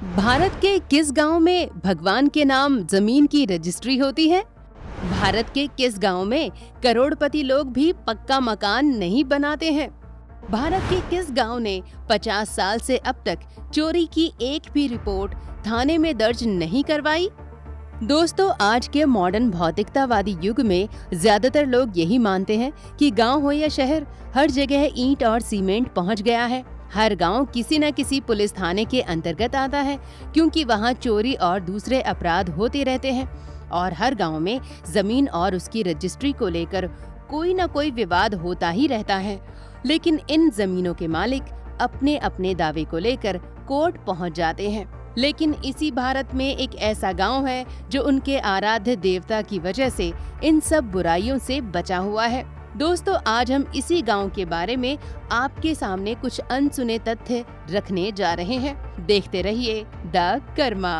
भारत के किस गांव में भगवान के नाम जमीन की रजिस्ट्री होती है? भारत के किस गांव में करोड़पति लोग भी पक्का मकान नहीं बनाते हैं? भारत के किस गांव ने 50 साल से अब तक चोरी की एक भी रिपोर्ट थाने में दर्ज नहीं करवाई? दोस्तों, आज के मॉडर्न भौतिकतावादी युग में ज्यादातर लोग यही मानते हैं कि गांव हो या शहर, हर जगह ईंट और सीमेंट पहुंच गया है। हर गांव किसी न किसी पुलिस थाने के अंतर्गत आता है, क्योंकि वहां चोरी और दूसरे अपराध होते रहते हैं और हर गांव में जमीन और उसकी रजिस्ट्री को लेकर कोई न कोई विवाद होता ही रहता है। लेकिन इन जमीनों के मालिक अपने अपने दावे को लेकर कोर्ट पहुंच जाते हैं। लेकिन इसी भारत में एक ऐसा गांव है जो उनके आराध्य देवता की वजह से इन सब बुराइयों से बचा हुआ है। दोस्तों, आज हम इसी गांव के बारे में आपके सामने कुछ अनसुने तथ्य रखने जा रहे हैं। देखते रहिए द कर्मा।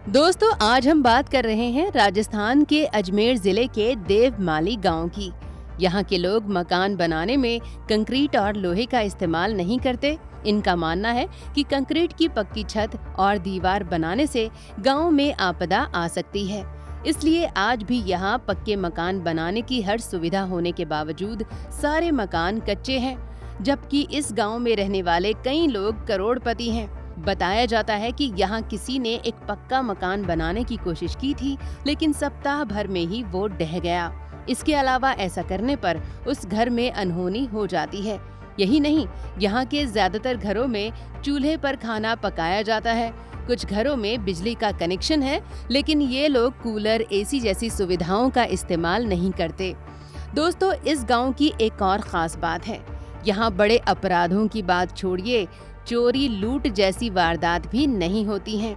दोस्तों, आज हम बात कर रहे हैं राजस्थान के अजमेर जिले के देवमाली गांव की। यहाँ के लोग मकान बनाने में कंक्रीट और लोहे का इस्तेमाल नहीं करते। इनका मानना है कि कंक्रीट की पक्की छत और दीवार बनाने से गांव में आपदा आ सकती है। इसलिए आज भी यहाँ पक्के मकान बनाने की हर सुविधा होने के बावजूद सारे मकान कच्चे हैं, जबकि इस गांव में रहने वाले कई लोग करोड़पति हैं। बताया जाता है कि यहाँ किसी ने एक पक्का मकान बनाने की कोशिश की थी, लेकिन सप्ताह भर में ही वो ढह गया। इसके अलावा ऐसा करने पर उस घर में अनहोनी हो जाती है। यही नहीं, यहाँ के ज्यादातर घरों में चूल्हे पर खाना पकाया जाता है। कुछ घरों में बिजली का कनेक्शन है, लेकिन ये लोग कूलर, एसी जैसी सुविधाओं का इस्तेमाल नहीं करते। दोस्तों, इस गांव की एक और खास बात है। यहाँ बड़े अपराधों की बात छोड़िए, चोरी, लूट जैसी वारदात भी नहीं होती हैं।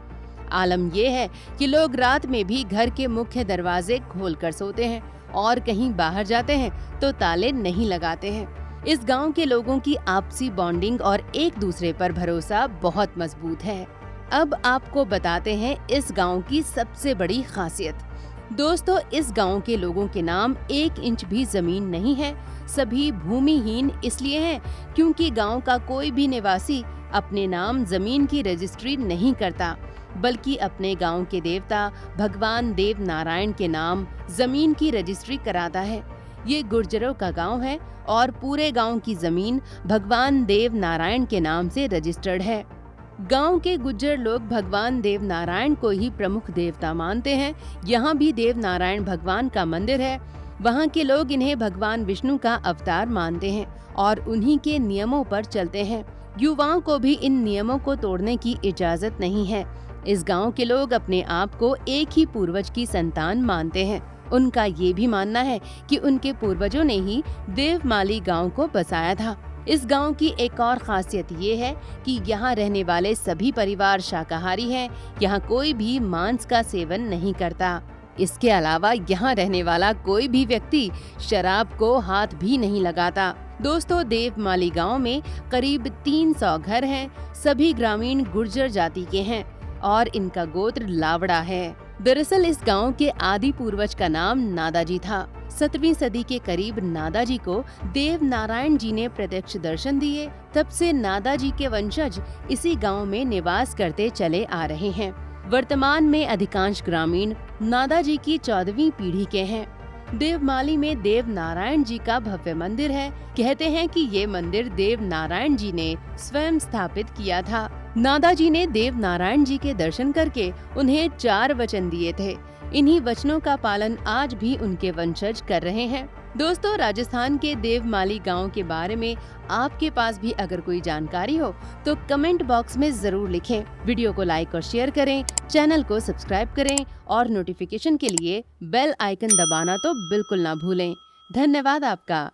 आलम ये है कि लोग रात में भी घर के मुख्य दरवाजे खोलकर सोते हैं और कहीं बाहर जाते हैं तो ताले नहीं लगाते हैं। इस गांव के लोगों की आपसी बॉन्डिंग और एक दूसरे पर भरोसा बहुत मजबूत है। अब आपको बताते हैं इस गांव की सबसे बड़ी खासियत। दोस्तों, इस गांव के लोगों के नाम 1 इंच भी जमीन नहीं है। सभी भूमिहीन इसलिए हैं क्योंकि गांव का कोई भी निवासी अपने नाम जमीन की रजिस्ट्री नहीं करता, बल्कि अपने गांव के देवता भगवान देव नारायण के नाम जमीन की रजिस्ट्री कराता है। ये गुर्जरों का गांव है और पूरे गांव की जमीन भगवान देव नारायण के नाम से रजिस्टर्ड है। गांव के गुज्जर लोग भगवान देव नारायण को ही प्रमुख देवता मानते हैं। यहाँ भी देव नारायण भगवान का मंदिर है। वहाँ के लोग इन्हें भगवान विष्णु का अवतार मानते हैं और उन्हीं के नियमों पर चलते हैं। युवाओं को भी इन नियमों को तोड़ने की इजाजत नहीं है। इस गांव के लोग अपने आप को एक ही पूर्वज की संतान मानते हैं। उनका ये भी मानना है कि उनके पूर्वजों ने ही देवमाली गांव को बसाया था। इस गांव की एक और खासियत ये है कि यहाँ रहने वाले सभी परिवार शाकाहारी हैं। यहाँ कोई भी मांस का सेवन नहीं करता। इसके अलावा यहाँ रहने वाला कोई भी व्यक्ति शराब को हाथ भी नहीं लगाता। दोस्तों, देवमाली गांव में करीब 300 घर हैं। सभी ग्रामीण गुर्जर जाति के हैं और इनका गोत्र लावड़ा है। दरअसल इस गांव के आदि पूर्वज का नाम नादाजी था। 7वीं सदी के करीब नादाजी को देव नारायण जी ने प्रत्यक्ष दर्शन दिए। तब से नादाजी के वंशज इसी गांव में निवास करते चले आ रहे हैं। वर्तमान में अधिकांश ग्रामीण नादाजी की 14वीं पीढ़ी के हैं। देवमाली में देव नारायण जी का भव्य मंदिर है। कहते हैं कि ये मंदिर देव नारायण जी ने स्वयं स्थापित किया था। नादाजी ने देव नारायण जी के दर्शन करके उन्हें 4 वचन दिए थे। इन्हीं वचनों का पालन आज भी उनके वंशज कर रहे हैं। दोस्तों, राजस्थान के देवमाली गांव के बारे में आपके पास भी अगर कोई जानकारी हो तो कमेंट बॉक्स में जरूर लिखें। वीडियो को लाइक और शेयर करें, चैनल को सब्सक्राइब करें और नोटिफिकेशन के लिए बेल आइकन दबाना तो बिल्कुल ना भूलें। धन्यवाद आपका।